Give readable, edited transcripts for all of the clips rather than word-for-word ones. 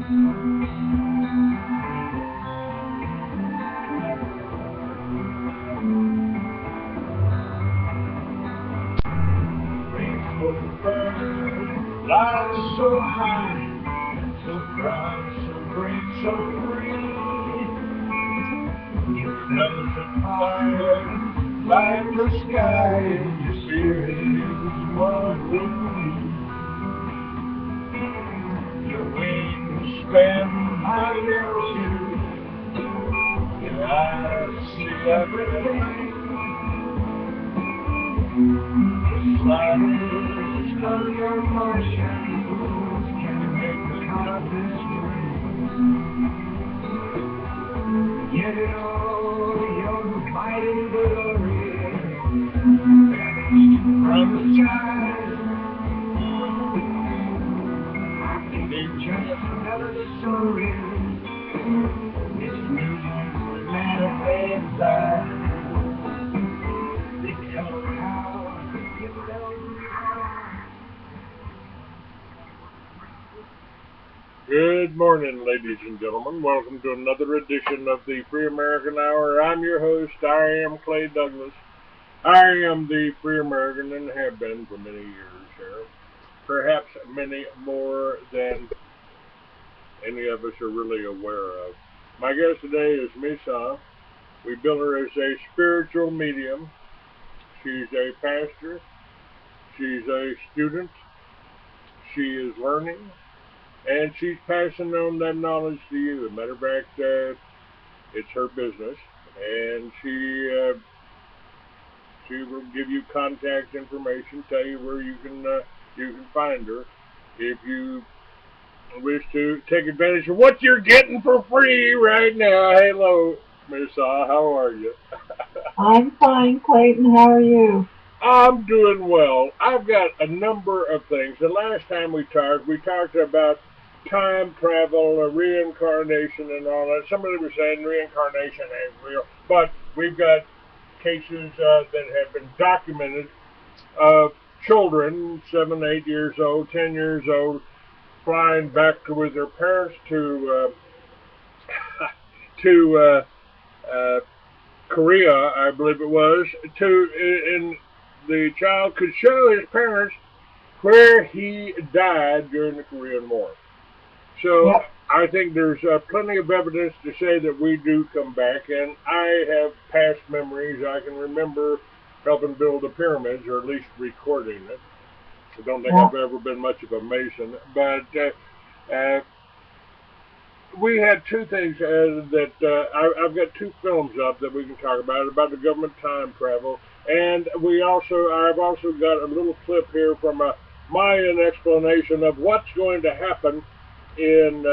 Light so high, so proud, so great, so free. Your flame of fire, light the sky, your spirit is one with me. Your wings span my altitude, your eyes see everything. The slightest of your motions can make the compass ring. Yet in all your might and glory, vanished from the skies. It's just another story. It's music manifests eyes. Good morning, ladies and gentlemen. Welcome to another edition of the Free American Hour. I'm your host. I am Clay Douglas. I am the Free American and have been for many years here. Perhaps many more than any of us are really aware of. My guest today is Misa. We bill her as a spiritual medium. She's a pastor. She's a student. She is learning. And she's passing on that knowledge to you. As a matter of fact, it's her business, and she will give you contact information, tell you where you can find her if you wish to take advantage of what you're getting for free right now. Hello, Miss Ah, how are you? I'm fine, Clayton. How are you? I'm doing well. I've got a number of things. The last time we talked about time travel, reincarnation, and all that. Somebody was saying reincarnation ain't real, but we've got cases that have been documented of children, 7, 8 years old, 10 years old, flying back with their parents to to Korea, I believe it was, and the child could show his parents where he died during the Korean War. So Yep. I think there's plenty of evidence to say that we do come back, and I have past memories. I can remember helping build the pyramids, or at least recording it. I don't think I've ever been much of a mason, but we had two things I've got two films up that we can talk about the government time travel, and I've also got a little clip here from a Mayan explanation of what's going to happen in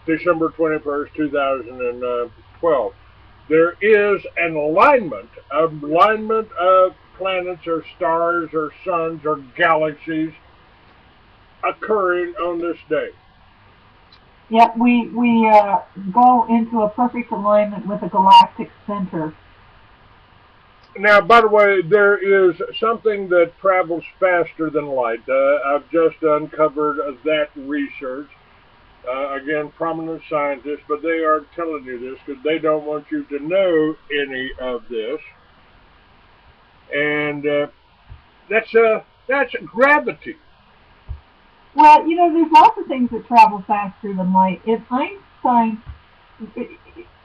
December 21st, 2012. There is an alignment of planets or stars or suns or galaxies occurring on this day. Yep, we go into a perfect alignment with a galactic center. Now, by the way, there is something that travels faster than light. I've just uncovered that research. Again, prominent scientists, but they aren't telling you this because they don't want you to know any of this. And that's gravity. Well, there's lots of things that travel faster than light. If Einstein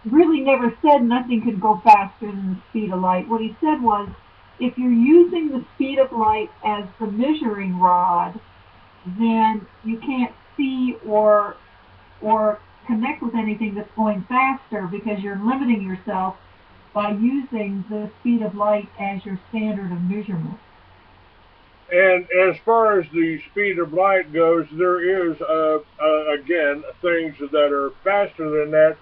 really never said nothing could go faster than the speed of light. What he said was, if you're using the speed of light as the measuring rod, then you can't see or connect with anything that's going faster because you're limiting yourself by using the speed of light as your standard of measurement. And as far as the speed of light goes, there is, again, things that are faster than that.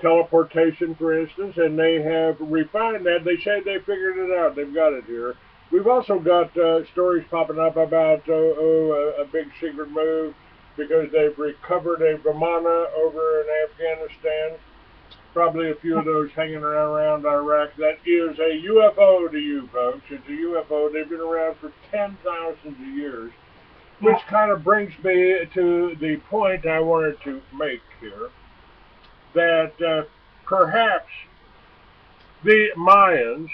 Teleportation, for instance, and they have refined that. They say they figured it out. They've got it here. We've also got stories popping up about a big secret move because they've recovered a Vimana over in Afghanistan. Probably a few of those hanging around Iraq. That is a UFO to you folks. It's a UFO. They've been around for 10,000 years. which Yeah. kind of brings me to the point I wanted to make here, that perhaps the Mayans,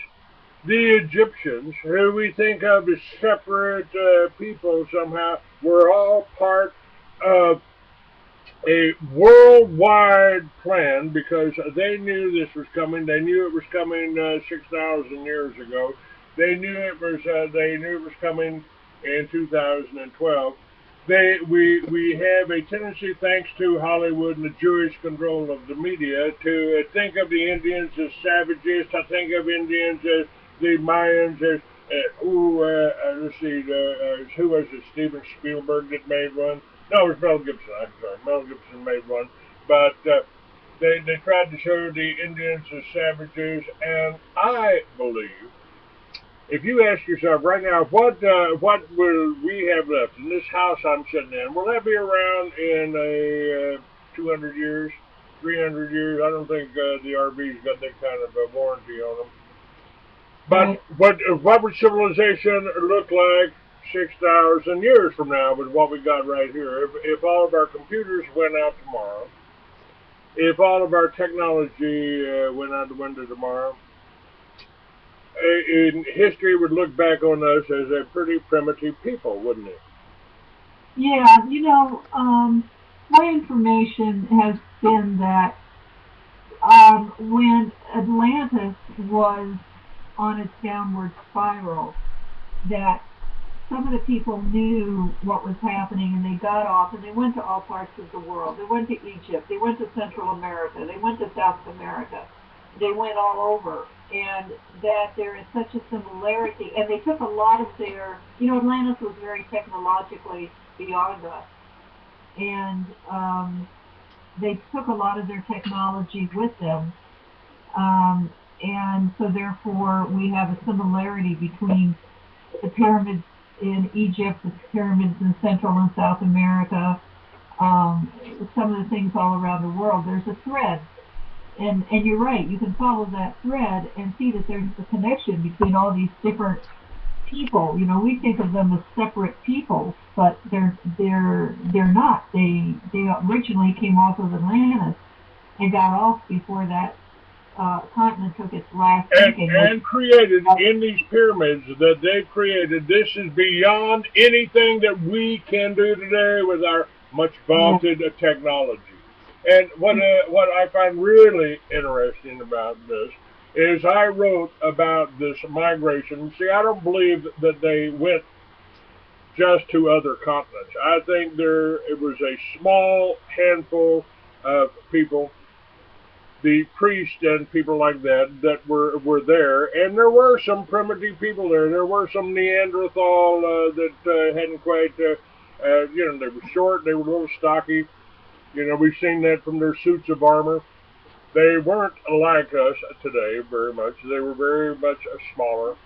the Egyptians, who we think of as separate people somehow, were all part of a worldwide plan because they knew this was coming. They knew it was coming 6,000 years ago. They knew it was coming in 2012. We have a tendency, thanks to Hollywood and the Jewish control of the media, to think of the Indians as savages, to think of Indians as the Mayans as let's see, who was it? Steven Spielberg that made one. No, it was Mel Gibson. I'm sorry, Mel Gibson made one, but they tried to show the Indians as savages, and I believe if you ask yourself right now, what will we have left in this house I'm sitting in? Will that be around in a 200 years, 300 years? I don't think the RV's got that kind of a warranty on them. But Right. what would civilization look like 6,000 years from now with what we got right here? If all of our computers went out tomorrow, if all of our technology went out the window tomorrow, in history would look back on us as a pretty primitive people, wouldn't it? Yeah, my information has been that when Atlantis was on its downward spiral, that some of the people knew what was happening and they got off and they went to all parts of the world. They went to Egypt, they went to Central America, they went to South America, they went all over. And that there is such a similarity, and they took a lot of their, Atlantis was very technologically beyond us, and they took a lot of their technology with them, and so therefore we have a similarity between the pyramids in Egypt, the pyramids in Central and South America, some of the things all around the world. There's a thread, and you're right. You can follow that thread and see that there's a connection between all these different people. We think of them as separate peoples, but they're not. They originally came off of Atlantis and got off before that continent took its last sinking. And created in these pyramids that they created. This is beyond anything that we can do today with our much vaunted technology. And what I find really interesting about this is I wrote about this migration. See, I don't believe that they went just to other continents. I think it was a small handful of people, the priests and people like that were there, and there were some primitive people there. There were some Neanderthal that hadn't quite, they were short, they were a little stocky. We've seen that from their suits of armor. They weren't like us today very much. They were very much smaller.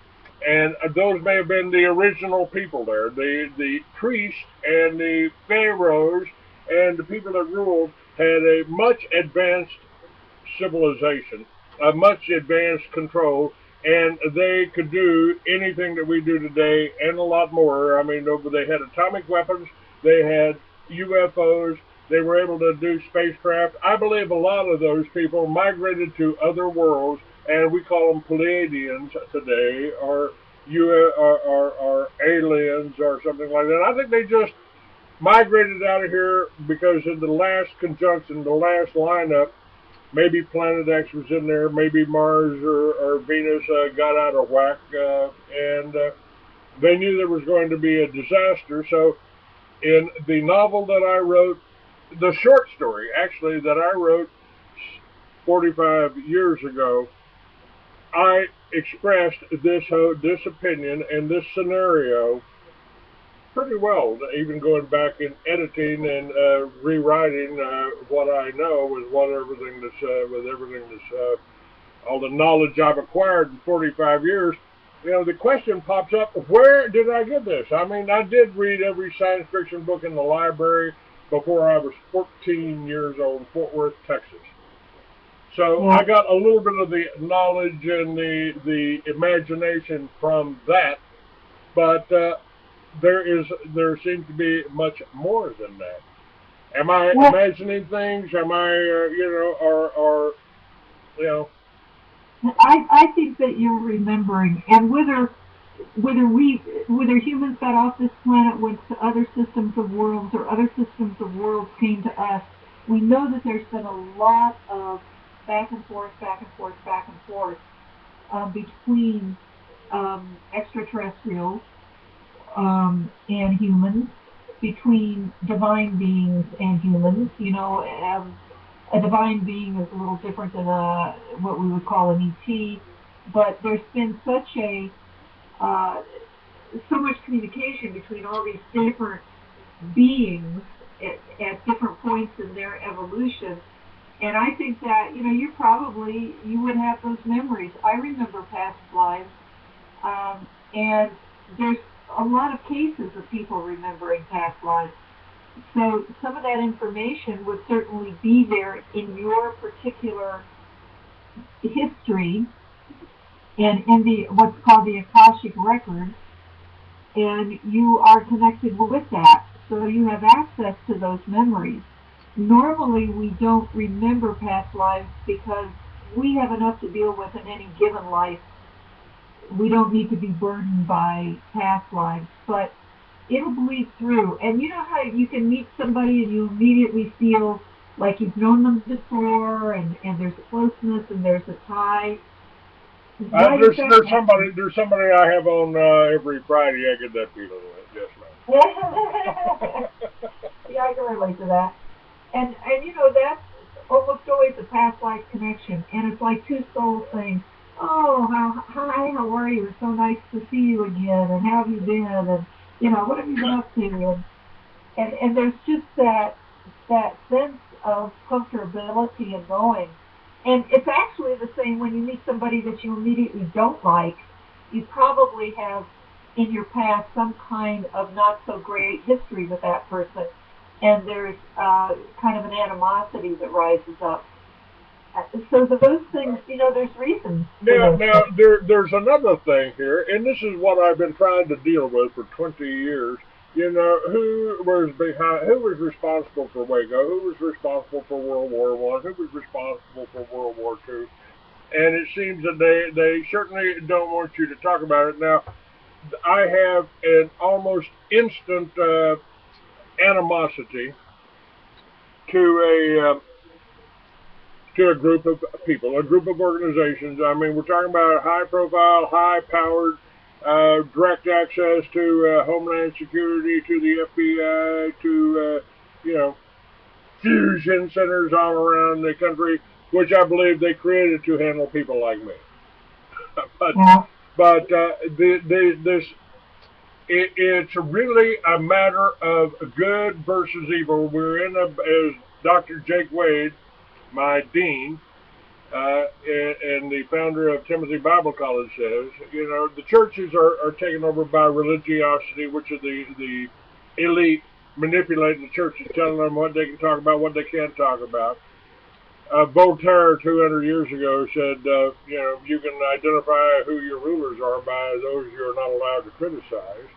And those may have been the original people there. The priests and the pharaohs and the people that ruled had a much advanced civilization, a much advanced control, and they could do anything that we do today and a lot more. I mean, they had atomic weapons, they had UFOs, they were able to do spacecraft. I believe a lot of those people migrated to other worlds, and we call them Pleiadians today, or aliens, or something like that. I think they just migrated out of here because in the last conjunction, the last lineup, maybe Planet X was in there, maybe Mars or Venus got out of whack, and they knew there was going to be a disaster. So, in the novel that I wrote, the short story actually that I wrote 45 years ago, I expressed this opinion and this scenario pretty well, even going back and editing and rewriting what I know with everything that's all the knowledge I've acquired in 45 years. The question pops up: where did I get this? I mean, I did read every science fiction book in the library before I was 14 years old in Fort Worth, Texas. So I got a little bit of the knowledge and the imagination from that, but there seems to be much more than that. Am I Well, imagining things? Am I, or you know, I think that you're remembering, and whether humans got off this planet, went to other systems of worlds, or other systems of worlds came to us, we know that there's been a lot of back and forth, back and forth, back and forth between extraterrestrials and humans, between divine beings and humans. A divine being is a little different than what we would call an ET, but there's been uh, so much communication between all these different beings at different points in their evolution. And I think that, you would have those memories. I remember past lives, and there's a lot of cases of people remembering past lives. So some of that information would certainly be there in your particular history and in the what's called the Akashic record, and you are connected with that. So you have access to those memories. Normally, we don't remember past lives because we have enough to deal with in any given life. We don't need to be burdened by past lives, but it'll bleed through. And you know how you can meet somebody and you immediately feel like you've known them before, and there's a closeness and there's a tie. there's somebody I have on every Friday. I get that feeling with. Yes, ma'am. Yeah, I can relate to that. And that's almost always a past life connection, and it's like two souls saying, "Oh, hi, how are you? It's so nice to see you again, and how have you been? And what have you been up to?" And there's just that sense of comfortability and knowing. And it's actually the same when you meet somebody that you immediately don't like. You probably have in your past some kind of not so great history with that person, and there's kind of an animosity that rises up. So those things, there's reasons. Now, there's another thing here, and this is what I've been trying to deal with for 20 years. Who was responsible for Waco? Who was responsible for World War One? Who was responsible for World War Two? And it seems that they certainly don't want you to talk about it. Now, I have an almost instant animosity to a group of people, a group of organizations. I mean, we're talking about high-profile, high-powered, direct access to Homeland Security, to the FBI, to fusion centers all around the country, which I believe they created to handle people like me. but Yeah. this it's really a matter of good versus evil. We're as Dr. Jake Wade, my dean, and the founder of Timothy Bible College says, the churches are taken over by religiosity, which is the elite manipulating the churches, telling them what they can talk about, what they can't talk about. Voltaire 200 years ago said, you can identify who your rulers are by those you're not allowed to criticize.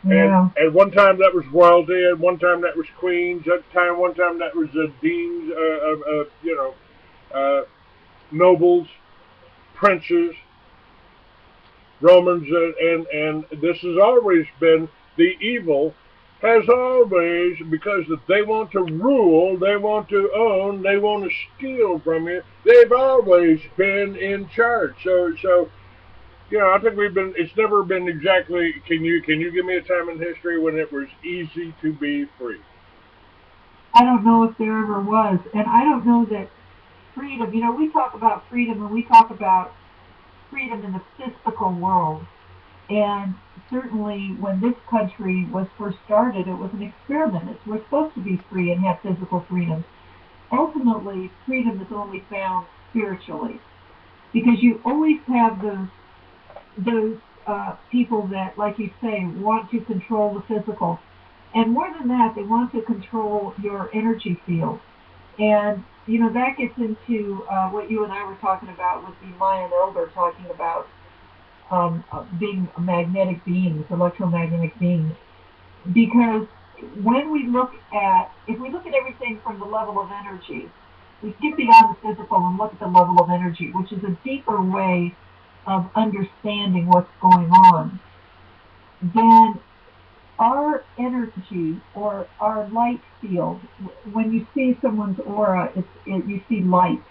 Yeah. And at one time that was royalty, at one time that was queens, one time that was deans, nobles, princes, Romans, and this has always been the evil. Has always, because they want to rule, they want to own, they want to steal from you. They've always been in charge. So I think it's never been exactly. Can you give me a time in history when it was easy to be free? I don't know if there ever was, and I don't know that freedom. We talk about freedom, and we talk about freedom in the physical world. And certainly, when this country was first started, it was an experiment. We're supposed to be free and have physical freedom. Ultimately, freedom is only found spiritually, because you always have those people that, like you say, want to control the physical. And more than that, they want to control your energy field. And, that gets into what you and I were talking about with the Mayan Elder talking about being magnetic beings, electromagnetic beings. because if we look at everything from the level of energy, we get beyond the physical and look at the level of energy, which is a deeper way of understanding what's going on, then our energy or our light field, when you see someone's aura, you see light,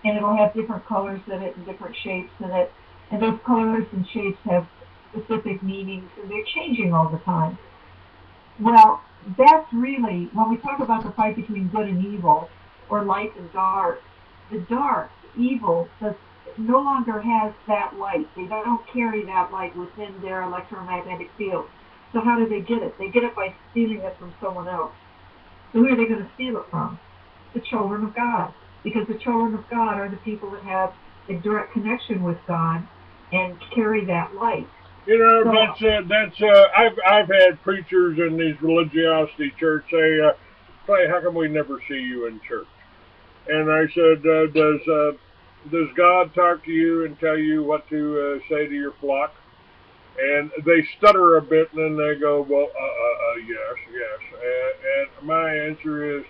and it'll have different colors in it and different shapes in it, and those colors and shapes have specific meanings, and they're changing all the time. Well, that's really, when we talk about the fight between good and evil, or light and dark, the dark, evil, no longer has that light. They don't carry that light within their electromagnetic field. So how do they get it? They get it by stealing it from someone else. So who are they going to steal it from? The children of God. Because the children of God are the people that have a direct connection with God and carry that light. You know, I've had preachers in these religiosity church say, Clay, how come we never see you in church? And I said, does God talk to you and tell you what to say to your flock? And they stutter a bit, and then they go, well, yes. And my answer is,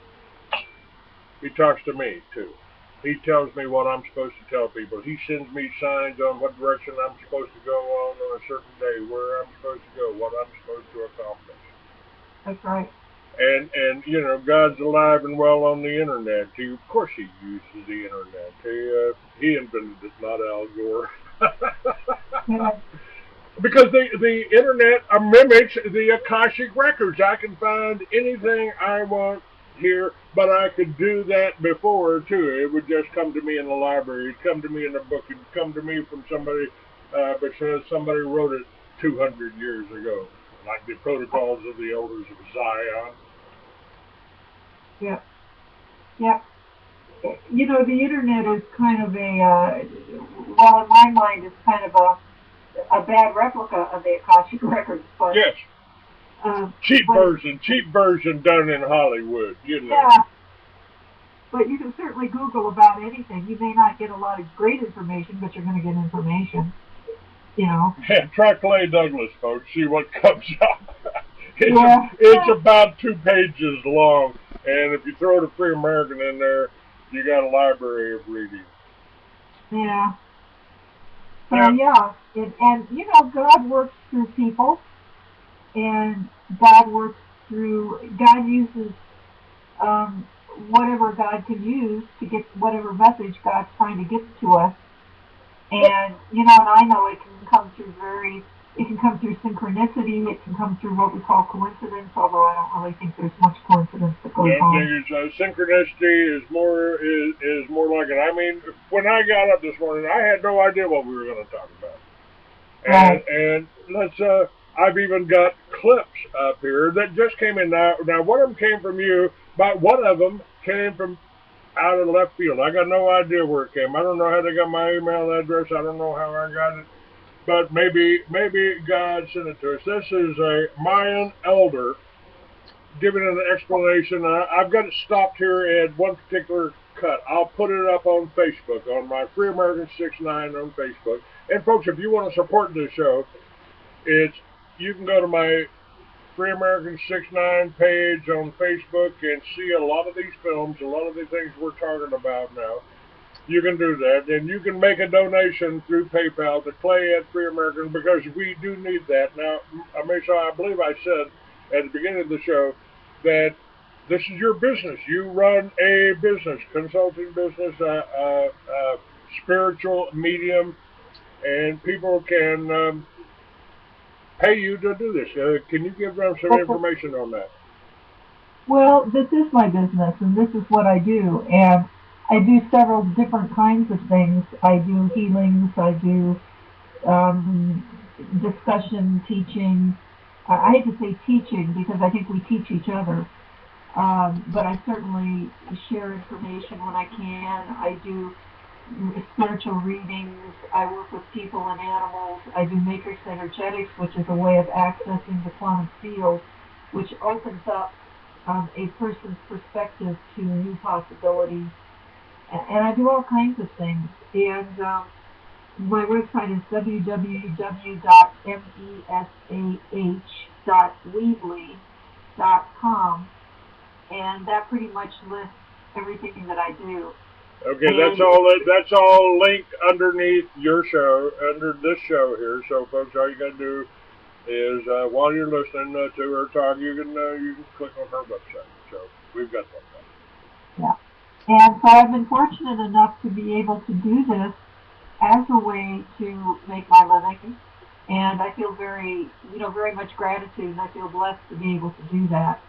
he talks to me, too. He tells me what I'm supposed to tell people. He sends me signs on what direction I'm supposed to go on a certain day, where I'm supposed to go, what I'm supposed to accomplish. That's right. And you know, God's alive and well on the internet. Of course he uses the internet. He invented it, not Al Gore. Yeah. Because the internet mimics the Akashic records. I can find anything I want here, but I could do that before too. It would just come to me in the library. It'd come to me in a book. It'd come to me from somebody because somebody wrote it 200 years ago, like the Protocols of the Elders of Zion. Yep. Yep. You know, the internet is kind of well, in my mind, it's kind of a bad replica of the Akashic records. But yes. Cheap version done in Hollywood, you know. Yeah. But you can certainly Google about anything. You may not get a lot of great information, but you're going to get information. You know. Yeah, try Clay Douglas, folks. See what comes up. It's about 2 pages long, and if you throw the Free American in there, you got a library of reading. Yeah. So and you know, God works through people, and God uses whatever God can use to get whatever message God's trying to get to us. And you know, and I know it can come through synchronicity. It can come through what we call coincidence, although I don't really think there's much coincidence that goes on. Synchronicity is more like it. I mean, when I got up this morning, I had no idea what we were going to talk about. And I've even got clips up here that just came in now. Now, one of them came from you, but one of them came from out of left field. I got no idea where it came. I don't know how they got my email address. I don't know how I got it. But maybe God sent it to us. This is a Mayan Elder giving an explanation. I've got it stopped here at one particular cut. I'll put it up on Facebook, on my Free American 69 on Facebook. And folks, if you want to support this show, you can go to my Free American 69 page on Facebook and see a lot of these films, a lot of the things we're talking about now. You can do that, and you can make a donation through PayPal to Clay at Free American, because we do need that. Now, I believe I said at the beginning of the show that this is your business. You run a business, consulting business, spiritual medium, and people can pay you to do this. Can you give them some information on that? Well, this is my business, and this is what I do, and I do several different kinds of things. I do healings, I do discussion, teaching. I hate to say teaching because I think we teach each other, but I certainly share information when I can. I do spiritual readings. I work with people and animals. I do matrix energetics, which is a way of accessing the quantum field, which opens up a person's perspective to new possibilities. And I do all kinds of things. And my website is www.mesah mayanelder.weebly.com, and that pretty much lists everything that I do. Okay, And that's all linked underneath your show, under this show here. So, folks, all you got to do is while you're listening to her talk, you can click on her website. So we've got that. yeah, and so I've been fortunate enough to be able to do this as a way to make my living, and I feel very much gratitude, and I feel blessed to be able to do that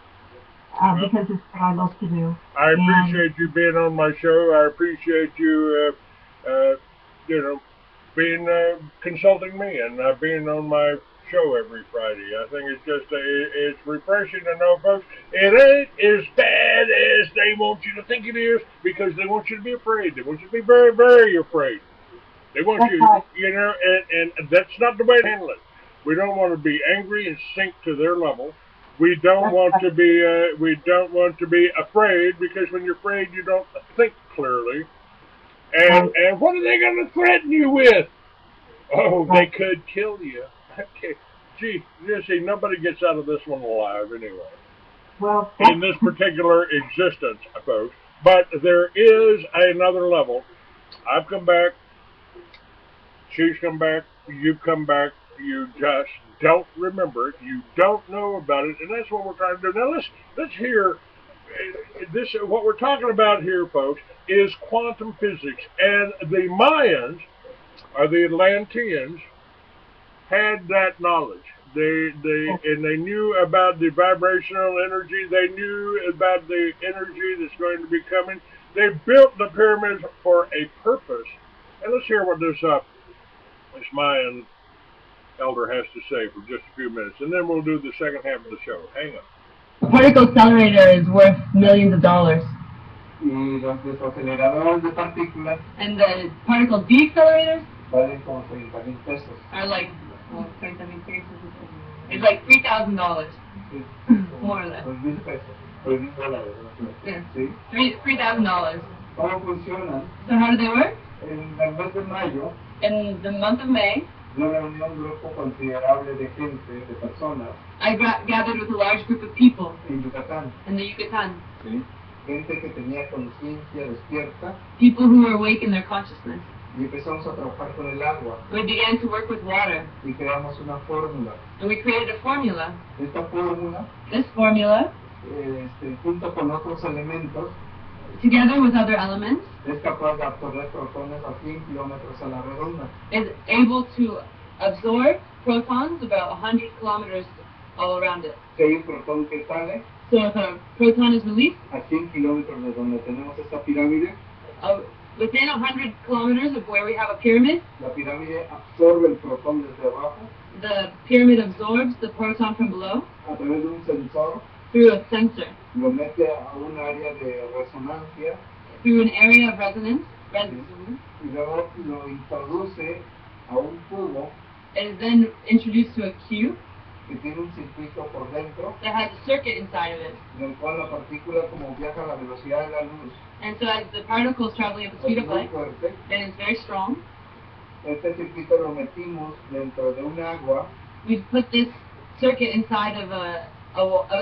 because it's what I love to do. I appreciate you being on my show. I appreciate you, being consulting me and being on my show every Friday. I think it's just it's refreshing to know, folks, it ain't as bad as they want you to think it is, because they want you to be afraid. They want you to be very, very afraid. They want That's you, right. and that's not the way to handle it. We don't want to be angry and sink to their level. We don't That's want right. to be afraid, because when you're afraid, you don't think clearly. And Right. and what are they going to threaten you with? Oh, they Right. could kill you. Okay. Gee, you see, nobody gets out of this one alive anyway, Well, in that's this particular existence, folks. But there is another level. I've come back. She's come back. You've come back. You just don't remember it. You don't know about it, and that's what we're trying to do. Now let's hear this. What we're talking about here, folks, is quantum physics, and the Mayans, or the Atlanteans, had that knowledge. They knew about the vibrational energy. They knew about the energy that's going to be coming. They built the pyramids for a purpose. And let's hear what this Mayan Elder has to say for just a few minutes, and then we'll do the second half of the show. Hang on. A particle accelerator is worth millions of dollars. Y los desaceleradores de partículas And the particle decelerators valen como 30,000 pesos. are like, well, it's like $3,000, Sí. more or less. 2,000 pesos. 2,000 dólares. Yeah. ¿Sí? $3,000. ¿Cómo funcionan? So how do they work? En el mes de mayo, In the month of May, yo reuní un grupo considerable de gente, de personas, I gathered with a large group of people en Yucatán. in the Yucatan, ¿Sí? Gente que tenía conciencia despierta, people who were awake in their consciousness. y empezamos a trabajar con el agua We began to work with water, y creamos una fórmula. and we created a formula. Esta fórmula, This formula, junto con otros elementos, together with other elements, es capaz de absorber protones a 100 kilómetros a la redonda. is able to absorb protons about 100 kilometers all around it. Si hay un protón que sale So if a proton is released, a 100 kilómetros de donde tenemos esta pirámide, within 100 kilometers of where we have a pyramid, la pirámide absorbe el protón desde abajo the pyramid absorbs the proton from below a través de un sensor, through a sensor, lo mete a un área de resonancia through an area of resonance. y luego lo introduce a un cubo It is then introduced to a cube que tiene un circuito por dentro, that has a circuit inside of it. en el cual la partícula, como viaja a la velocidad de la luz, And so as the particle is traveling at the es speed of muy light, fuerte. and it's very strong, Este circuito lo metimos dentro de un agua we put this circuit inside of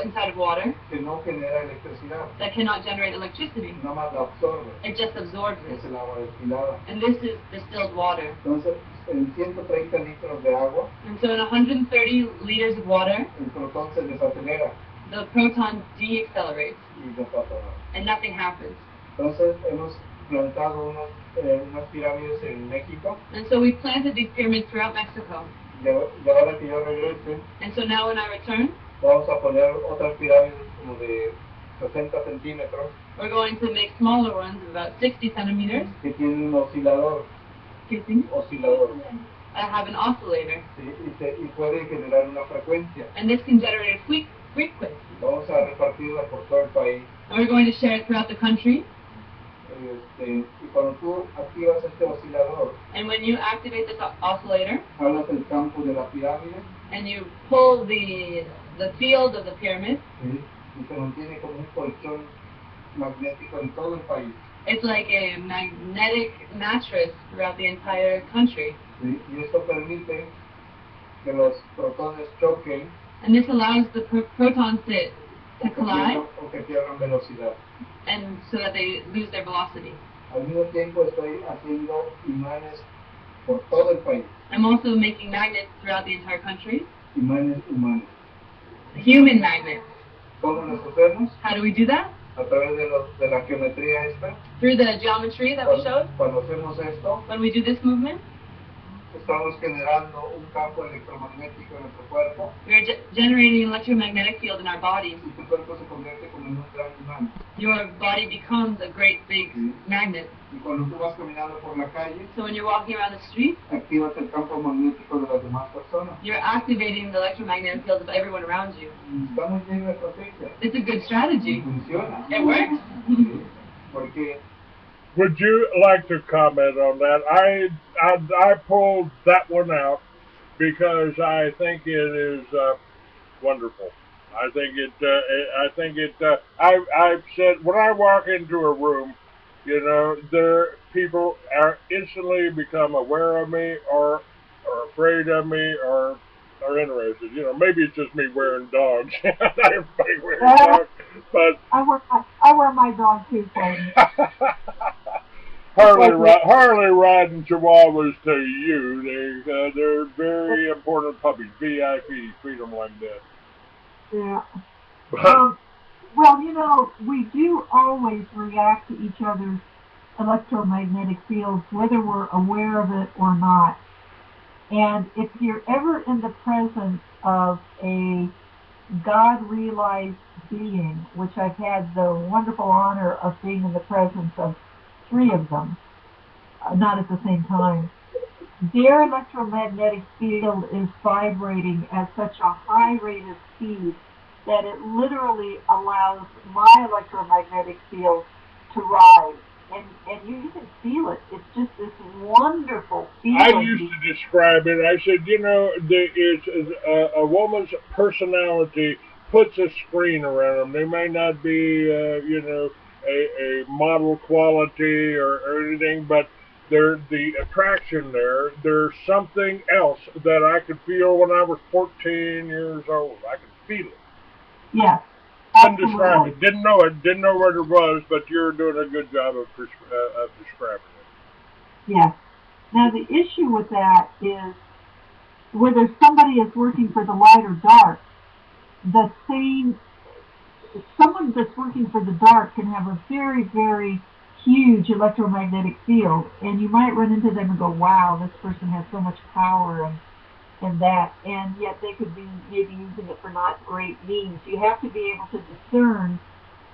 inside of water que no genera electricidad, that cannot generate electricity. nada más la absorbe, It just absorbs es it. el agua destilada. And this is distilled water. Entonces, en 130 litros de agua, And so in 130 liters of water, el protón se desacelera the proton deaccelerates y no pasa nada. and nothing happens. Entonces, hemos plantado unas pirámides en México, And so we planted these pyramids throughout Mexico. y ahora que yo regrese, And so now when I return, vamos a poner otras pirámides como de 60 centímetros we're going to make smaller ones of about 60 centimeters. que tienen un oscilador, I have an oscillator. ¿sí? Y puede generar una frecuencia. And this can generate a frequency. Vamos a repartirla por todo el país. And we're going to share it throughout the country. Y cuando tú activas este oscilador, And when you activate this oscillator hablas el campo de la pirámide, and you pull the field of the pyramid, ¿sí? Y se mantiene como un colchón magnético en todo el país. it's like a magnetic mattress throughout the entire country. ¿Sí? Y esto permite que los protones choquen And this allows the protons to collide, o que pierdan velocidad. and so that they lose their velocity. Al mismo tiempo estoy haciendo imanes por todo el país. I'm also making magnets throughout the entire country. Imanes humanos. Human magnets. ¿Cómo los hacemos? How do we do that? A través de la geometría esta. Through the geometry that we showed. Cuando hacemos esto, When we do this movement, estamos generando un campo electromagnético en nuestro cuerpo. we are generating an electromagnetic field in our bodies. Y tu cuerpo se convierte como en un gran imán. Your body becomes a great big magnet. Y cuando tú vas caminando por la calle, So when you're walking around the street, activas el campo magnético de las demás personas. you're activating the electromagnetic field of everyone around you. Está muy bien la estrategia. It's a good strategy. Funciona. It works. Sí, porque Would you like to comment on that? I pulled that one out because I think it is wonderful. I've said when I walk into a room, people are instantly become aware of me or afraid of me or are interested. Maybe it's just me wearing dogs. Not everybody wears dogs, but I wear my dog too, Clayton. Harley riding Chihuahuas to you. They're very important puppies. VIP, treat them like that. Yeah. But, Well, we do always react to each other's electromagnetic fields, whether we're aware of it or not. And if you're ever in the presence of a God-realized being, which I've had the wonderful honor of being in the presence of 3 of them, not at the same time, their electromagnetic field is vibrating at such a high rate of speed that it literally allows my electromagnetic field to rise. And you can feel it. It's just this wonderful feeling. I used to describe it. I said, it's a woman's personality puts a screen around them. They may not be, a model quality or anything, but the attraction there. There's something else that I could feel when I was 14 years old. I could feel it. Yes. Couldn't describe it. Didn't know it. Didn't know what it was, but you're doing a good job of describing it. Yes. Now the issue with that is whether somebody is working for the light or dark, someone that's working for the dark can have a very, very huge electromagnetic field, and you might run into them and go, wow, this person has so much power and that, and yet they could be maybe using it for not great means. You have to be able to discern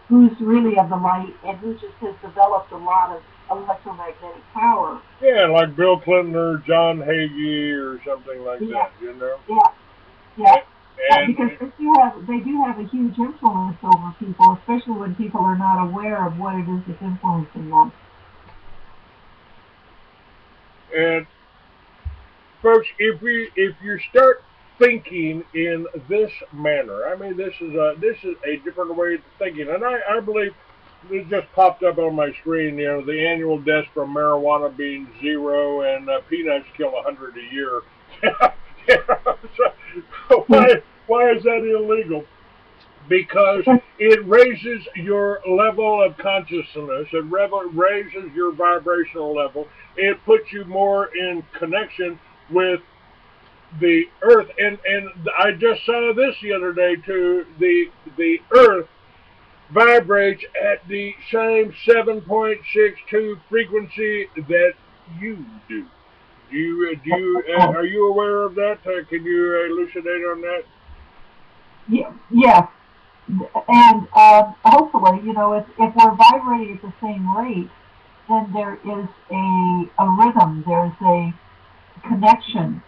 who's really of the light and who just has developed a lot of electromagnetic power. Yeah, like Bill Clinton or John Hagee or something like that, Yeah. And because they do have a huge influence over people, especially when people are not aware of what it is that's influencing them. And folks, if you start thinking in this manner, I mean, this is a different way of thinking, and I believe it just popped up on my screen. The annual deaths from marijuana being 0, and peanuts kill 100 a year. So why is that illegal? Because it raises your level of consciousness. It raises your vibrational level. It puts you more in connection with the earth. And I just saw this the other day too. The earth vibrates at the same 7.62 frequency that you do. Are you aware of that? Can you elucidate on that? Yes. And hopefully, if we're vibrating at the same rate, then there is a rhythm, there's a connection.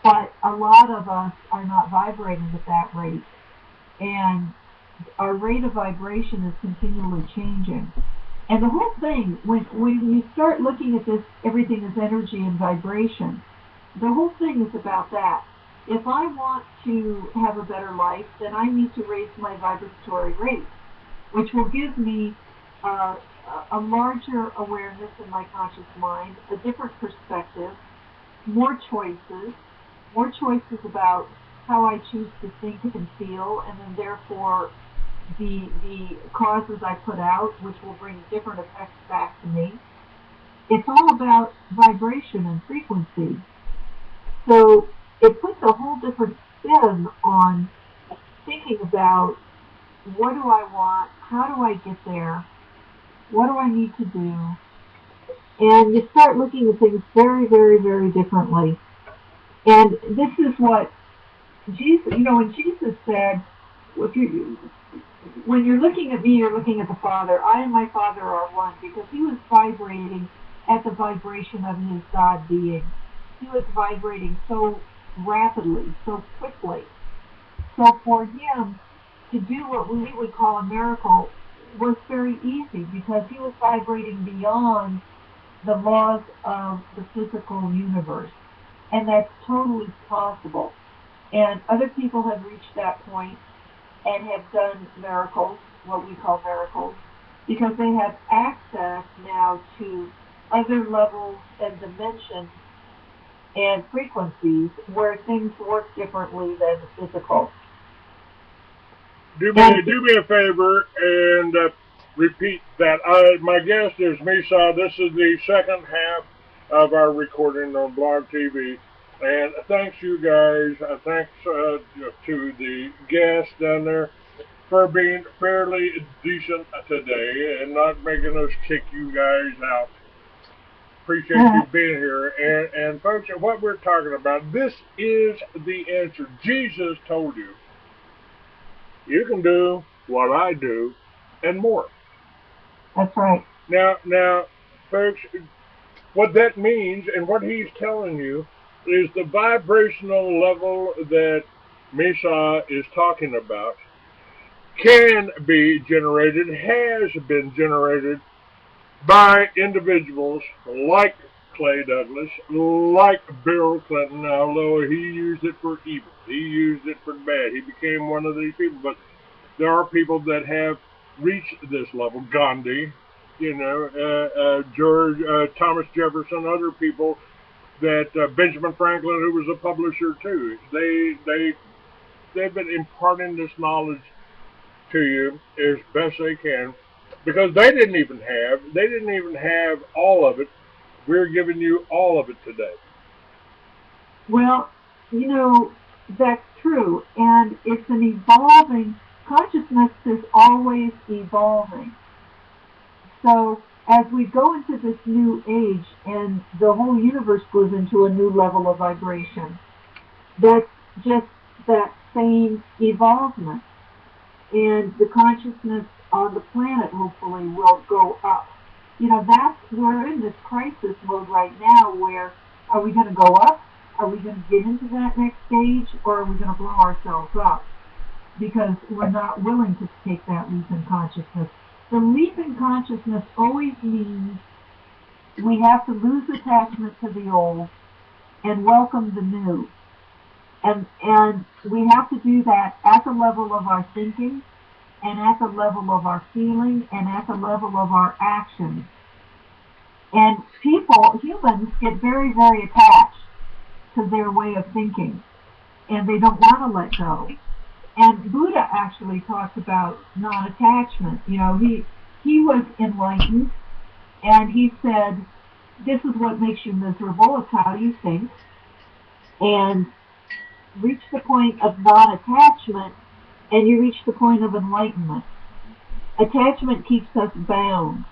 But a lot of us are not vibrating at that rate. And our rate of vibration is continually changing. And the whole thing, when you start looking at this, everything is energy and vibration, the whole thing is about that. If I want to have a better life, then I need to raise my vibratory rate, which will give me a larger awareness in my conscious mind, a different perspective, more choices about how I choose to think and feel, and then therefore the causes I put out, which will bring different effects back to me. It's all about vibration and frequency. So it puts a whole different spin on thinking about what do I want, how do I get there, what do I need to do, and you start looking at things very, very, very differently. And this is what Jesus, when Jesus said, when you're looking at me, you're looking at the Father. I and my Father are one, because he was vibrating at the vibration of his God being. He was vibrating so rapidly, so quickly. So for him to do what we would call a miracle was very easy, because he was vibrating beyond the laws of the physical universe. And that's totally possible. And other people have reached that point and have done miracles, what we call miracles, because they have access now to other levels and dimensions and frequencies where things work differently than the physical. Do me a favor and repeat that. My guest is Misa. This is the second half of our recording on Blog TV. And thanks, you guys. Thanks to the guests down there for being fairly decent today and not making us kick you guys out. Appreciate you being here. And folks, what we're talking about, this is the answer. Jesus told you, you can do what I do and more. That's right. Now, folks, what that means and what he's telling you is the vibrational level that Misa is talking about can be generated, has been generated by individuals like Clay Douglas, like Bill Clinton, although he used it for evil. He used it for bad. He became one of these people. But there are people that have reached this level. Gandhi, George, Thomas Jefferson, other people that Benjamin Franklin, who was a publisher too. They've been imparting this knowledge to you as best they can, because they didn't even have all of it. We're giving you all of it today. Well, that's true, and it's an evolving, consciousness is always evolving. So as we go into this new age and the whole universe goes into a new level of vibration, that's just that same evolvement. And the consciousness on the planet hopefully will go up. We're in this crisis mode right now where are we going to go up? Are we going to get into that next stage? Or are we going to blow ourselves up? Because we're not willing to take that leap in consciousness. The leap in consciousness always means we have to lose attachment to the old and welcome the new. And we have to do that at the level of our thinking, and at the level of our feeling, and at the level of our actions. And humans, get very, very attached to their way of thinking, and they don't want to let go. And Buddha actually talks about non-attachment. He was enlightened, and he said, this is what makes you miserable, it's how you think. And reach the point of non-attachment, and you reach the point of enlightenment. Attachment keeps us bound.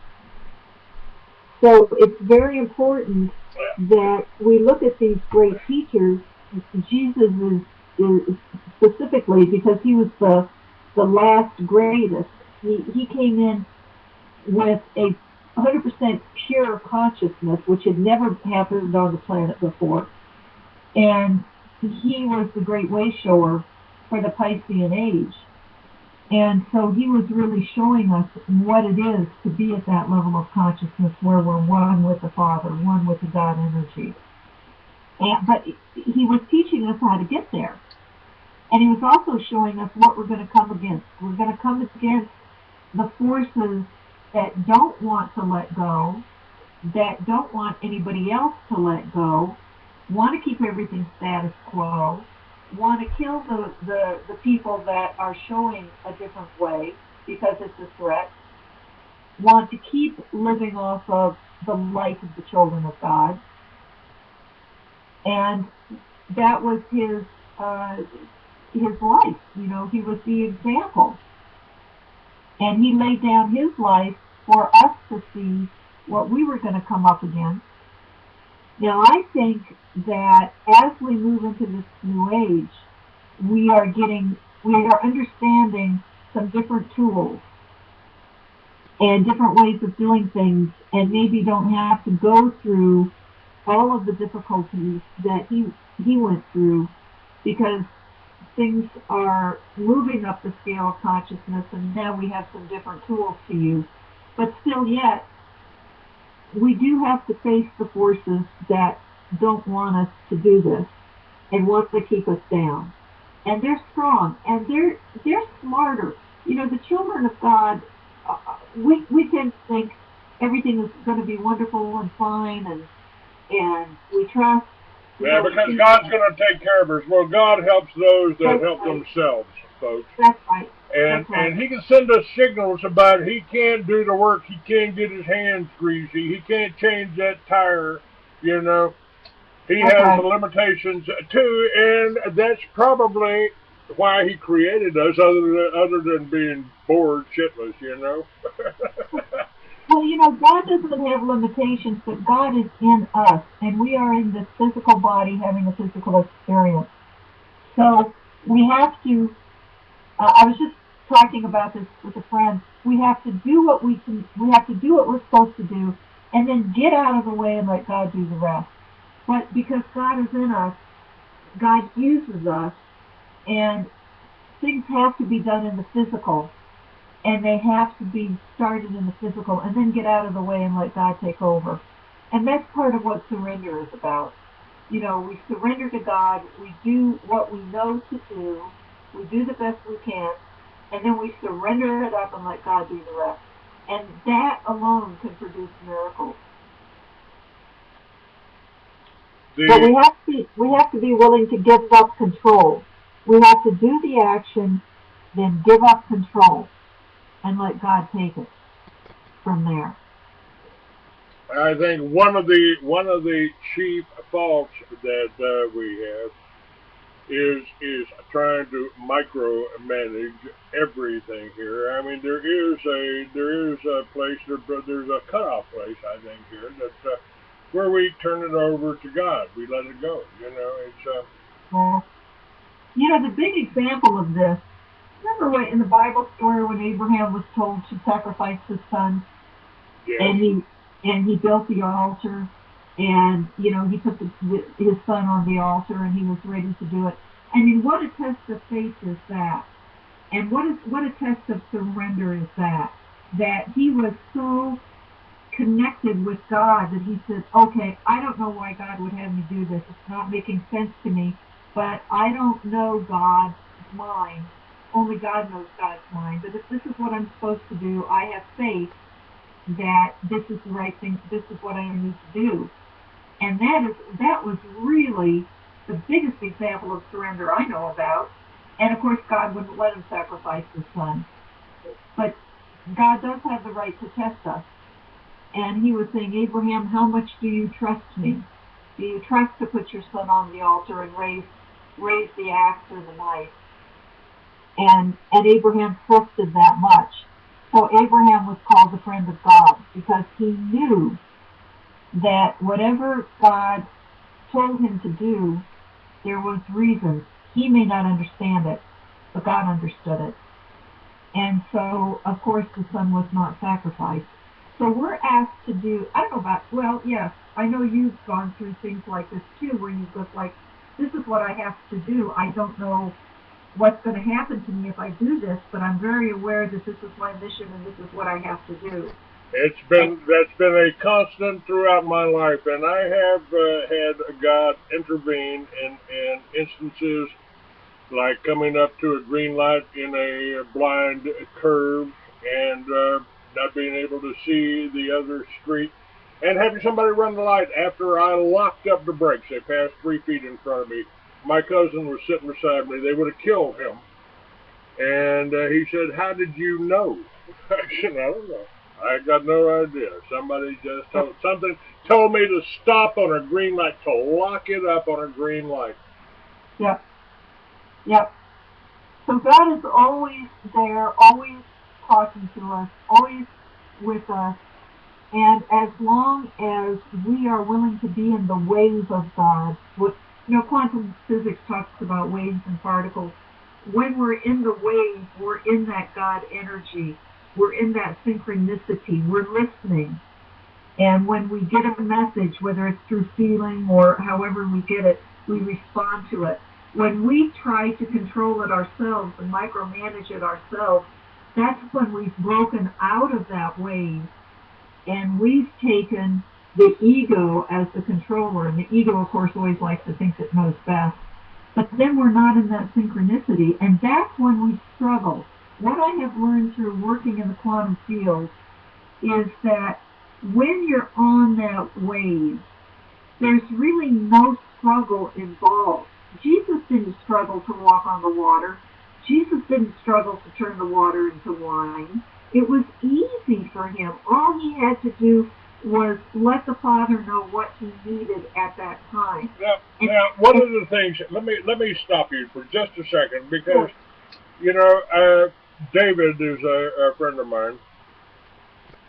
So it's very important that we look at these great teachers. Jesus is specifically, because he was the last greatest. He came in with a 100% pure consciousness, which had never happened on the planet before. And he was the great way shower for the Piscean age. And so he was really showing us what it is to be at that level of consciousness where we're one with the Father, one with the God energy. But he was teaching us how to get there. And he was also showing us what we're going to come against. We're going to come against the forces that don't want to let go, that don't want anybody else to let go, want to keep everything status quo, want to kill the people that are showing a different way because it's a threat, want to keep living off of the light of the children of God. And that was his life. You know, he was the example. And he laid down his life for us to see what we were going to come up against. Now, I think that as we move into this new age, we are understanding some different tools and different ways of doing things, and maybe don't have to go through all of the difficulties that he went through, because things are moving up the scale of consciousness, and now we have some different tools to use. But still yet, we do have to face the forces that don't want us to do this and want to keep us down. And they're strong, and they're smarter. You know, the children of God, we tend to think everything is going to be wonderful and fine, and we trust. Yeah, because God's going to take care of us. Well, God helps those that help themselves, folks. That's right. And he can send us signals about he can't do the work. He can't get his hands greasy. He can't change that tire, you know. He has limitations too, and that's probably why he created us, other than being bored shitless, you know. Well, you know, God doesn't have limitations, but God is in us, and we are in this physical body having a physical experience. So we have to, I was just talking about this with a friend, we have to do what we have to do what we're supposed to do, and then get out of the way and let God do the rest. But because God is in us, God uses us, and things have to be done in the physical. And they have to be started in the physical, and then get out of the way and let God take over. And that's part of what surrender is about. You know, we surrender to God, we do what we know to do, we do the best we can, and then we surrender it up and let God do the rest. And that alone can produce miracles. But we have to be willing to give up control. We have to do the action, then give up control, and let God take it from there. I think one of the chief faults that we have is trying to micromanage everything here. I mean, there is a place, there's a cutoff place, I think, here that where we turn it over to God. We let it go. You know, it's. Well, you know, the big example of this. Remember when in the Bible story when Abraham was told to sacrifice his son, Yes. and he built the altar, and you know he put his son on the altar, and he was ready to do it. I mean, what a test of faith is that, and what a test of surrender is that? That he was so connected with God that he said, "Okay, I don't know why God would have me do this. It's not making sense to me, but I don't know God's mind. Only God knows God's mind. But if this is what I'm supposed to do, I have faith that this is the right thing. This is what I need to do." And that was really the biggest example of surrender I know about. And of course, God wouldn't let him sacrifice his son. But God does have the right to test us. And he was saying, "Abraham, how much do you trust me? Do you trust to put your son on the altar and raise the axe or the knife?" And Abraham trusted that much. So Abraham was called the friend of God because he knew that whatever God told him to do, there was reason. He may not understand it, but God understood it. And so, of course, the son was not sacrificed. So we're asked to do, I don't know about, well, yes, I know you've gone through things like this too, where you look like, this is what I have to do. I don't know what's going to happen to me if I do this, but I'm very aware that this is my mission and this is what I have to do. That's been a constant throughout my life, and I have had God intervene in instances like coming up to a green light in a blind curve and not being able to see the other street, and having somebody run the light after I locked up the brakes. They passed 3 feet in front of me. my cousin was sitting beside me, they would have killed him. And he said, "How did you know?" I said, "I don't know. I got no idea. Somebody just told me to stop on a green light, to lock it up on a green light." Yep. Yep. So God is always there, always talking to us, always with us. And as long as we are willing to be in the wave of God, quantum physics talks about waves and particles. When we're in the wave, we're in that God energy. We're in that synchronicity. We're listening. And when we get a message, whether it's through feeling or however we get it, we respond to it. When we try to control it ourselves and micromanage it ourselves, that's when we've broken out of that wave. And we've taken the ego as the controller. And the ego, of course, always likes to think it knows best. But then we're not in that synchronicity. And that's when we struggle. What I have learned through working in the quantum field is that when you're on that wave, there's really no struggle involved. Jesus didn't struggle to walk on the water. Jesus didn't struggle to turn the water into wine. It was easy for him. All he had to do was let the Father know what he needed at that time. Now, one of the things, let me stop you for just a second, because, David is a friend of mine.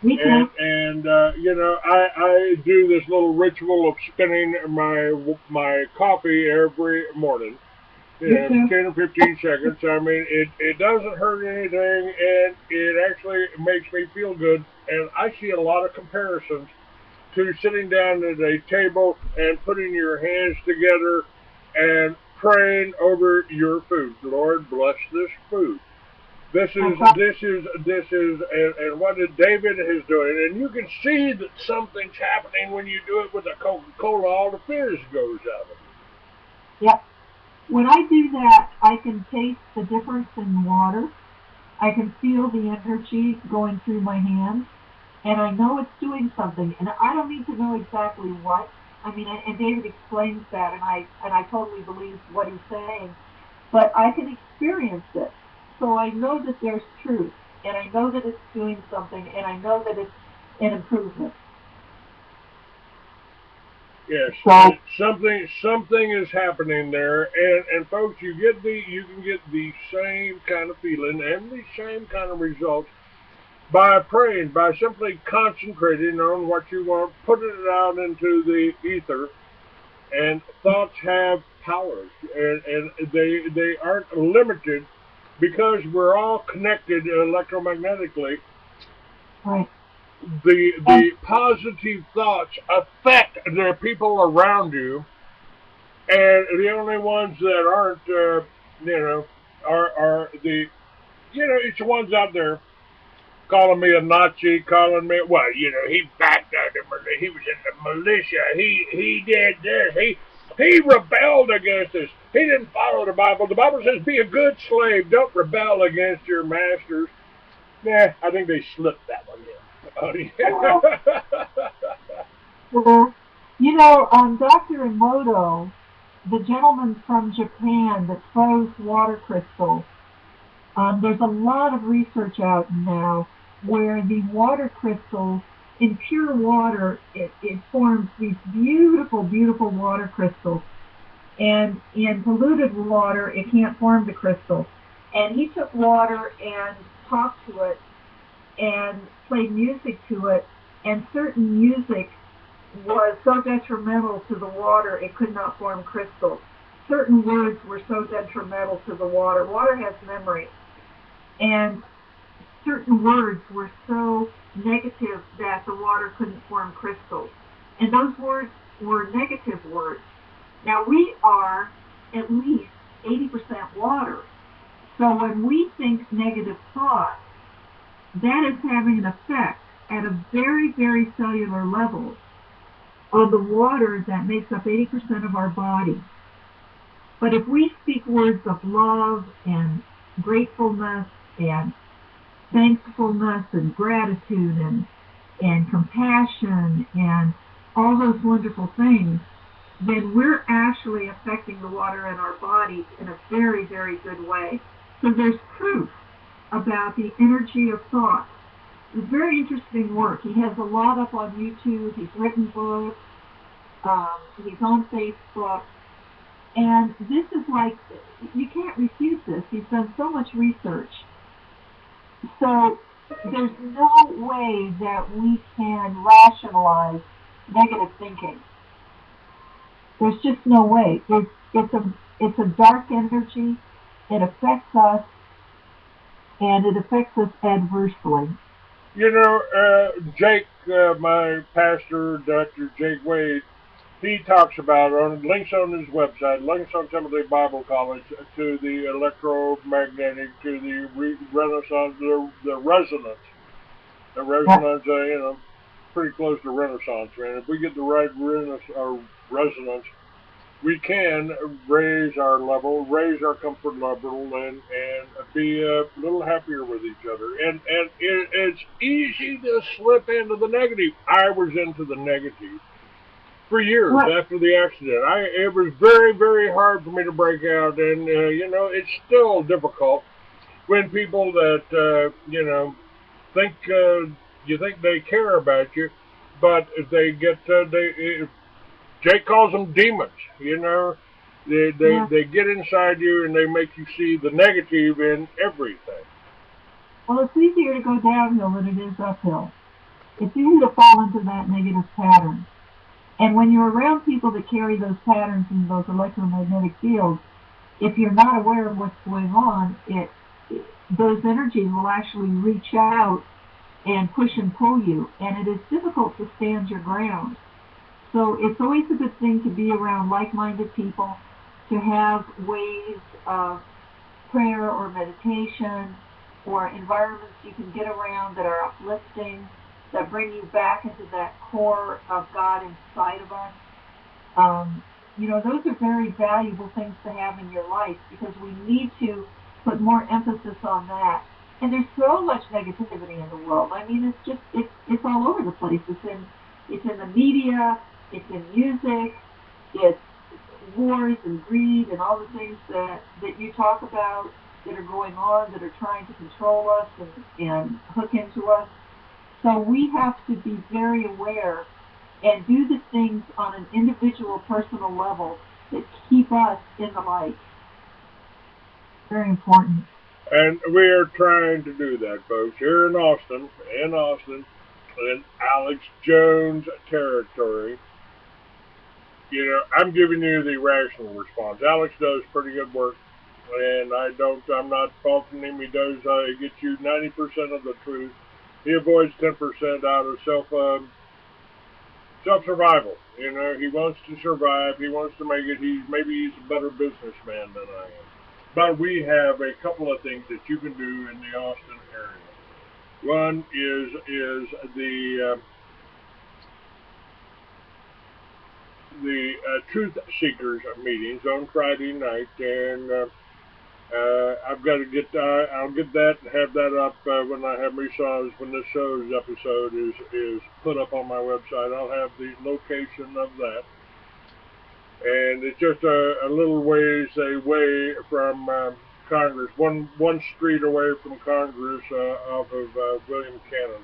Me too. And I do this little ritual of spinning my coffee every morning. 10 or 15 seconds. I mean, it doesn't hurt anything, and it actually makes me feel good. And I see a lot of comparisons to sitting down at a table and putting your hands together and praying over your food. Lord, bless this food. This is, and what David is doing. And you can see that something's happening when you do it with a Coca-Cola. All the fizz goes out of it. Yep. When I do that, I can taste the difference in water. I can feel the energy going through my hands. And I know it's doing something. And I don't need to know exactly what. I mean, and David explains that, and I totally believe what he's saying. But I can experience it. So I know that there's truth. And I know that it's doing something. And I know that it's an improvement. Yes, something is happening there, and folks, you can get the same kind of feeling and the same kind of results by praying, by simply concentrating on what you want, putting it out into the ether. And thoughts have powers, and they aren't limited because we're all connected electromagnetically. Right. The positive thoughts affect the people around you, and the only ones that aren't, are the, it's the ones out there calling me a Nazi, calling me, well, he backed out he was in the militia, he did this, he rebelled against us, he didn't follow the Bible. The Bible says be a good slave, don't rebel against your masters. Nah, I think they slipped that one in. Oh, yeah. Dr. Emoto, the gentleman from Japan that froze water crystals, there's a lot of research out now where the water crystals, in pure water, it forms these beautiful, beautiful water crystals. And in polluted water, it can't form the crystals. And he took water and talked to it and played music to it, and certain music was so detrimental to the water it could not form crystals. Certain words were so detrimental to the water. Water has memory. And certain words were so negative that the water couldn't form crystals. And those words were negative words. Now we are at least 80% water. So when we think negative thoughts, that is having an effect at a very, very cellular level on the water that makes up 80% of our body. But if we speak words of love and gratefulness and thankfulness and gratitude and compassion and all those wonderful things, then we're actually affecting the water in our bodies in a very, very good way. So there's proof about the energy of thought. It's very interesting work. He has a lot up on YouTube. He's written books. He's on Facebook. And this is like, you can't refute this. He's done so much research. So there's no way that we can rationalize negative thinking. There's just no way. It's a dark energy. It affects us, and it affects us adversely. You know, Jake, my pastor, Dr. Jake Wade, he talks about on links on his website, links on Timothy Bible College to the electromagnetic, to the Renaissance, the resonance. The resonance, you know, pretty close to Renaissance, man. If we get the right resonance, we can raise our level, raise our comfort level, and be a little happier with each other. And it's easy to slip into the negative. I was into the negative for years after the accident. It was very, very hard for me to break out, and you know, it's still difficult when people that you know think you think they care about you, but they get Jake calls them demons. You know, they get inside you and they make you see the negative in everything. Well, it's easier to go downhill than it is uphill. It's easy to fall into that negative pattern. And when you're around people that carry those patterns and those electromagnetic fields, if you're not aware of what's going on, those energies will actually reach out and push and pull you, and it is difficult to stand your ground. So it's always a good thing to be around like-minded people, to have ways of prayer or meditation or environments you can get around that are uplifting, that bring you back into that core of God inside of us. You know, those are very valuable things to have in your life because we need to put more emphasis on that. And there's so much negativity in the world. I mean, it's all over the place. It's in the media, it's in music, it's wars and greed and all the things that you talk about that are going on, that are trying to control us and hook into us. So we have to be very aware and do the things on an individual, personal level that keep us in the light. Very important. And we are trying to do that, folks, here in Austin, in Alex Jones territory. You know, I'm giving you the rational response. Alex does pretty good work, and I'm not faulting him. He does, he gets you 90% of the truth. He avoids 10% out of self-survival. You know, he wants to survive. He wants to make it. Maybe he's a better businessman than I am. But we have a couple of things that you can do in the Austin area. One is the Truth Seekers meetings on Friday night, and I've got to get. I'll get that and have that up when I have when this show's episode is put up on my website. I'll have the location of that. And it's just a little ways away from Congress, one street away from Congress off of William Cannon,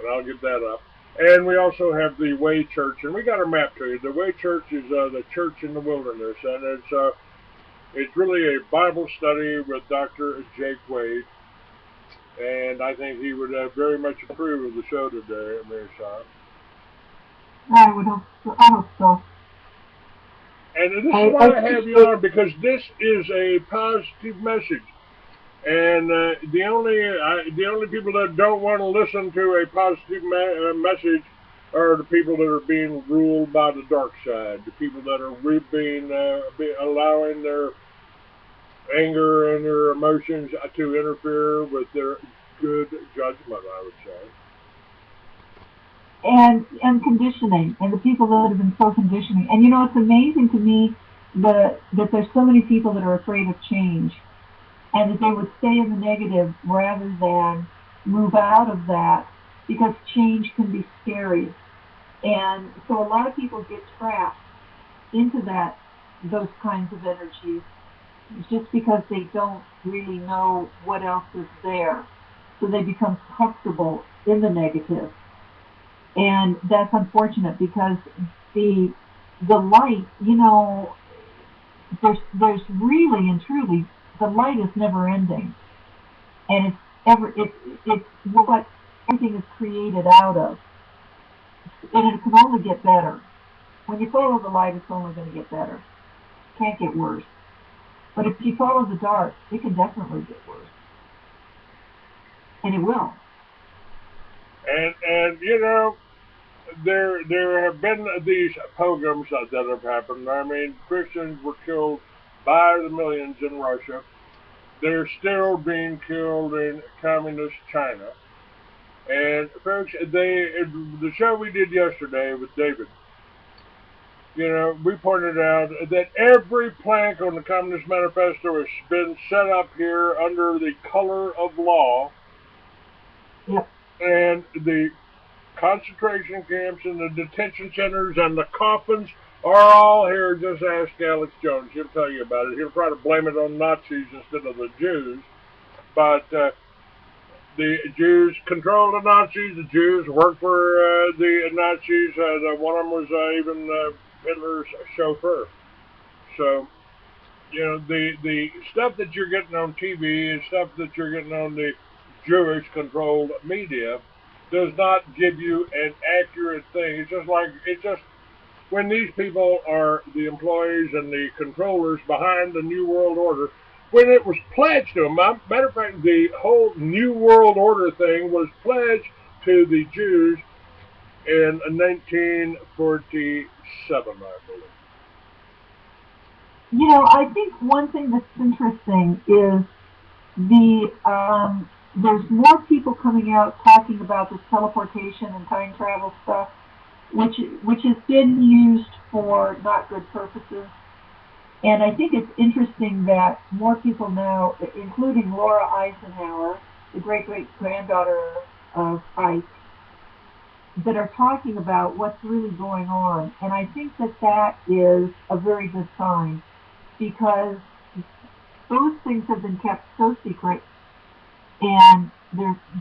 and I'll get that up. And we also have the Way Church, and we got our map to you. The Way Church is the church in the wilderness, and it's really a Bible study with Dr. Jake Wade, and I think he would very much approve of the show today, Marisha. I hope so. And this is why I have you on, because this is a positive message. And the only people that don't want to listen to a positive message are the people that are being ruled by the dark side, the people that are allowing their anger and their emotions to interfere with their good judgment, I would say. And conditioning, and the people that have been so conditioning. And you know, it's amazing to me that there's so many people that are afraid of change, and that they would stay in the negative rather than move out of that, because change can be scary. And so a lot of people get trapped into those kinds of energies just because they don't really know what else is there. So they become comfortable in the negative. And that's unfortunate because the the light, there's really and truly, the light is never ending. And it's what everything is created out of. And it can only get better. When you follow the light, it's only going to get better. It can't get worse. But if you follow the dark, it can definitely get worse. And it will. And there have been these pogroms that have happened. I mean, Christians were killed by the millions in Russia. They're still being killed in communist China. And folks, the show we did yesterday with David, we pointed out that every plank on the Communist Manifesto has been set up here under the color of law. Yep. And the concentration camps and the detention centers and the coffins are all here. Just ask Alex Jones. He'll tell you about it. He'll try to blame it on Nazis instead of the Jews. But the Jews control the Nazis. The Jews work for the Nazis. One of them was even Hitler's chauffeur. So, the stuff that you're getting on TV and stuff that you're getting on the Jewish-controlled media does not give you an accurate thing. It's just when these people are the employees and the controllers behind the New World Order, when it was pledged to them. Matter of fact, the whole New World Order thing was pledged to the Jews in 1947, I believe. I think one thing that's interesting is there's more people coming out talking about this teleportation and time travel stuff, which has been used for not good purposes. And I think it's interesting that more people now, including Laura Eisenhower, the great-great-granddaughter of Ike, that are talking about what's really going on. And I think that is a very good sign, because those things have been kept so secret, and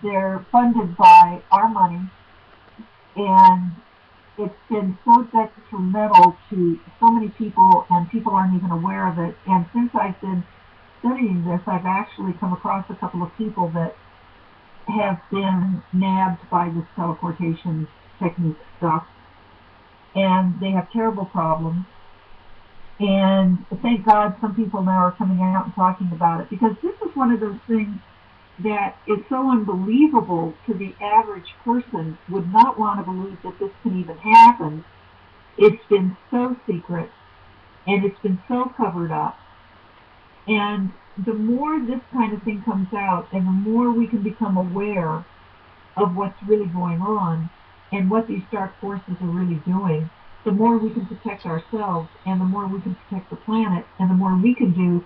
they're funded by our money, and it's been so detrimental to so many people, and people aren't even aware of it. And since I've been studying this, I've actually come across a couple of people that have been nabbed by this teleportation technique stuff, and they have terrible problems. And thank God some people now are coming out and talking about it, because this is one of those things that is so unbelievable to the average person, would not want to believe that this can even happen. It's been so secret, and it's been so covered up. And the more this kind of thing comes out, and the more we can become aware of what's really going on, and what these dark forces are really doing, the more we can protect ourselves, and the more we can protect the planet, and the more we can do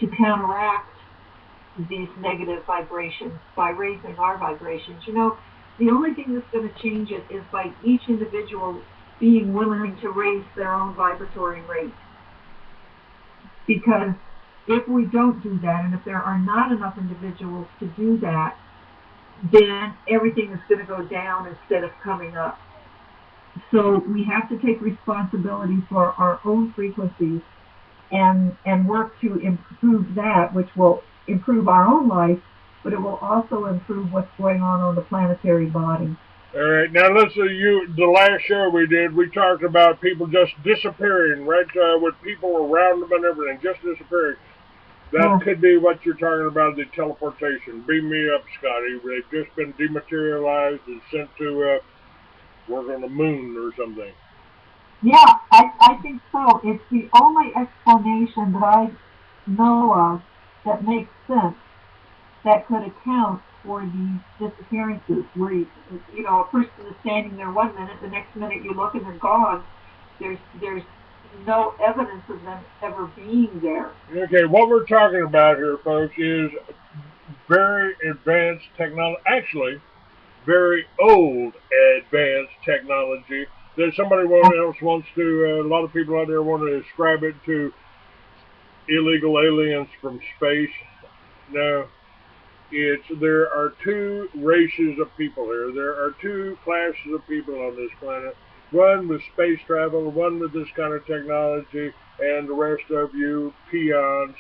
to counteract these negative vibrations by raising our vibrations. The only thing that's going to change it is by each individual being willing to raise their own vibratory rate. Because if we don't do that, and if there are not enough individuals to do that, then everything is going to go down instead of coming up. So we have to take responsibility for our own frequencies and work to improve that, which will improve our own life, but it will also improve what's going on the planetary body. All right, now listen, the last show we did, we talked about people just disappearing, right? With people around them and everything, just disappearing. That could be what you're talking about, the teleportation. Beam me up, Scotty. They've just been dematerialized and sent to work on the moon or something. Yeah, I think so. It's the only explanation that I know of that makes sense, that could account for these disappearances, where a person is standing there one minute, the next minute you look and they're gone. There's no evidence of them ever being there. Okay, what we're talking about here, folks, is very advanced technology. Actually, very old advanced technology that somebody else wants to, a lot of people out there want to ascribe it to illegal aliens from space. No, there are two races of people here. There are two classes of people on this planet. One with space travel, one with this kind of technology, and the rest of you peons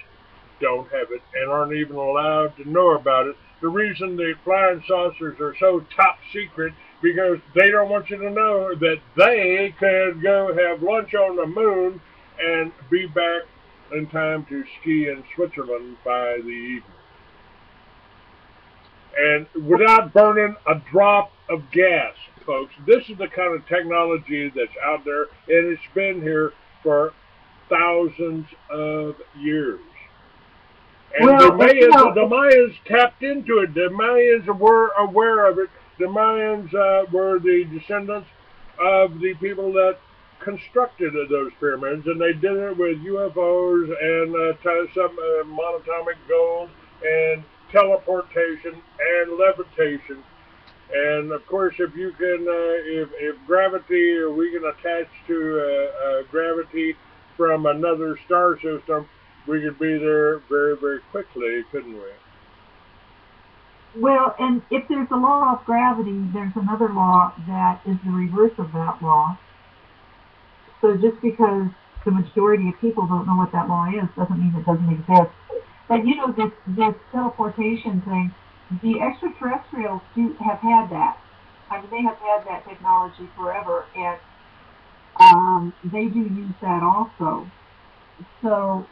don't have it and aren't even allowed to know about it. The reason the flying saucers are so top secret because they don't want you to know that they could go have lunch on the moon and be back in time to ski in Switzerland by the evening. And without burning a drop of gas, folks. This is the kind of technology that's out there, and it's been here for thousands of years. And Well, the Mayans tapped into it. The Mayans were aware of it. The Mayans were the descendants of the people that constructed those pyramids, and they did it with UFOs and some monatomic gold and teleportation and levitation. And of course, if you can, if gravity, we can attach to gravity from another star system, we could be there very, very quickly, couldn't we? Well, and if there's a law of gravity, there's another law that is the reverse of that law. So just because the majority of people don't know what that law is, doesn't mean it doesn't exist. But you know, this teleportation thing, the extraterrestrials have had that. I mean, they have had that technology forever, and they do use that also. So,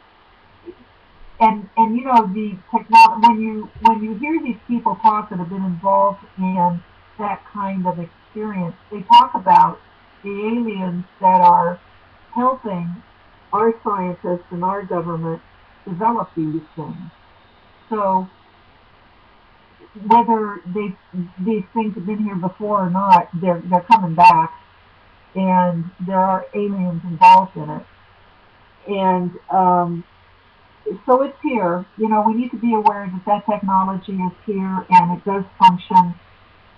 and you know, the technology, when you hear these people talk that have been involved in that kind of experience, they talk about the aliens that are helping our scientists and our government develop these things. So whether these things have been here before or not, they're coming back, and there are aliens involved in it. And so it's here. You know, we need to be aware that that technology is here and it does function.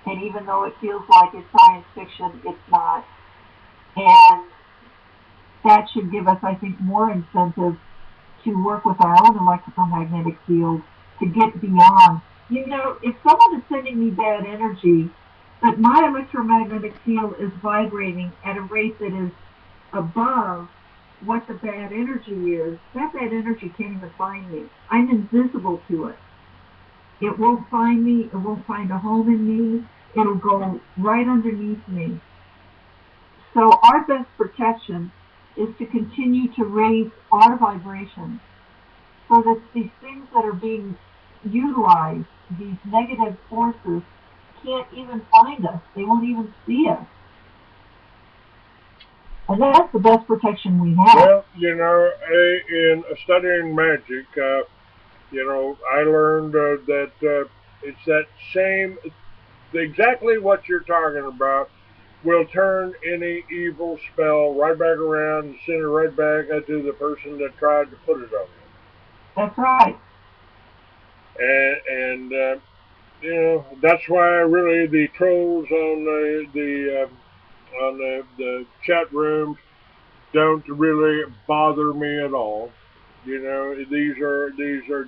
And even though it feels like it's science fiction, it's not. And that should give us, I think, more incentive to work with our own electromagnetic field to get beyond. You know, if someone is sending me bad energy, but my electromagnetic field is vibrating at a rate that is above what the bad energy is, that bad energy can't even find me. I'm invisible to it. It won't find me. It won't find a home in me. It'll go right underneath me. So our best protection is to continue to raise our vibrations so that these things that are being utilized, these negative forces, can't even find us. They won't even see us. And that's the best protection we have. Well, you know, in studying magic, you know, I learned that it's that same, exactly what you're talking about, will turn any evil spell right back around and send it right back to the person that tried to put it on you. That's right. And you know, that's why really the trolls on the chat rooms don't really bother me at all. You know, these are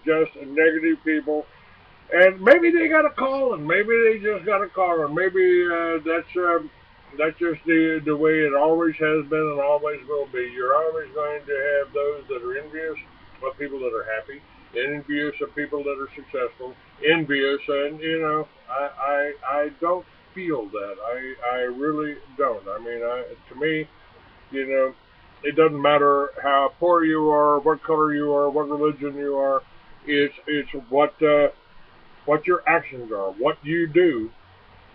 just negative people, and maybe they got a call, and maybe they just got a call, and maybe that's just the way it always has been and always will be. You're always going to have those that are envious of people that are happy, envious of people that are successful, envious, and you know, I don't feel that. I really don't. I mean, to me, you know, it doesn't matter how poor you are, what color you are, what religion you are. It's what your actions are, what you do.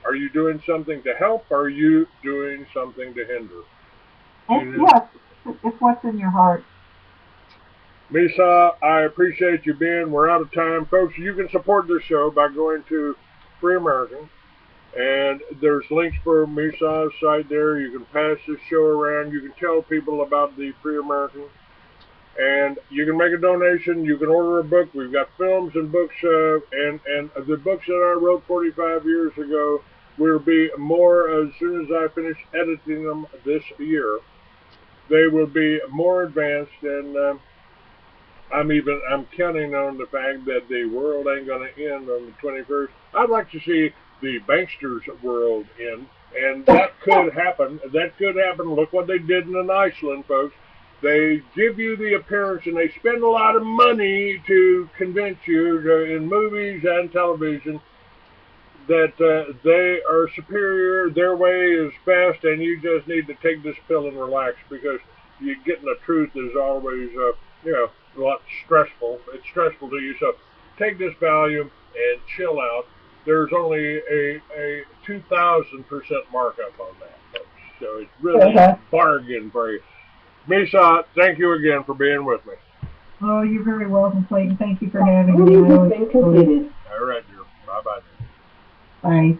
Are you doing something to help? Or are you doing something to hinder? Yes, it's what's in your heart. Misa, I appreciate you being. We're out of time, folks. You can support this show by going to Free American, and there's links for Misa's site there. You can pass this show around. You can tell people about the Free American, and you can make a donation. You can order a book. We've got films and books, and the books that I wrote 45 years ago will be more as soon as I finish editing them this year. They will be more advanced, and I'm counting on the fact that the world ain't going to end on the 21st. I'd like to see the banksters' world end, and that could happen. That could happen. Look what they did in Iceland, folks. They give you the appearance, and they spend a lot of money to convince you in movies and television that they are superior, their way is best, and you just need to take this pill and relax, because you getting the truth is always, a lot stressful. It's stressful to you, so take this Valium and chill out. There's only a 2,000% markup on that, folks, so it's really a bargain for you. Misa, thank you again for being with me. Oh, you're very welcome, Clayton. Thank you for having me. All right, dear. Bye-bye. Bye.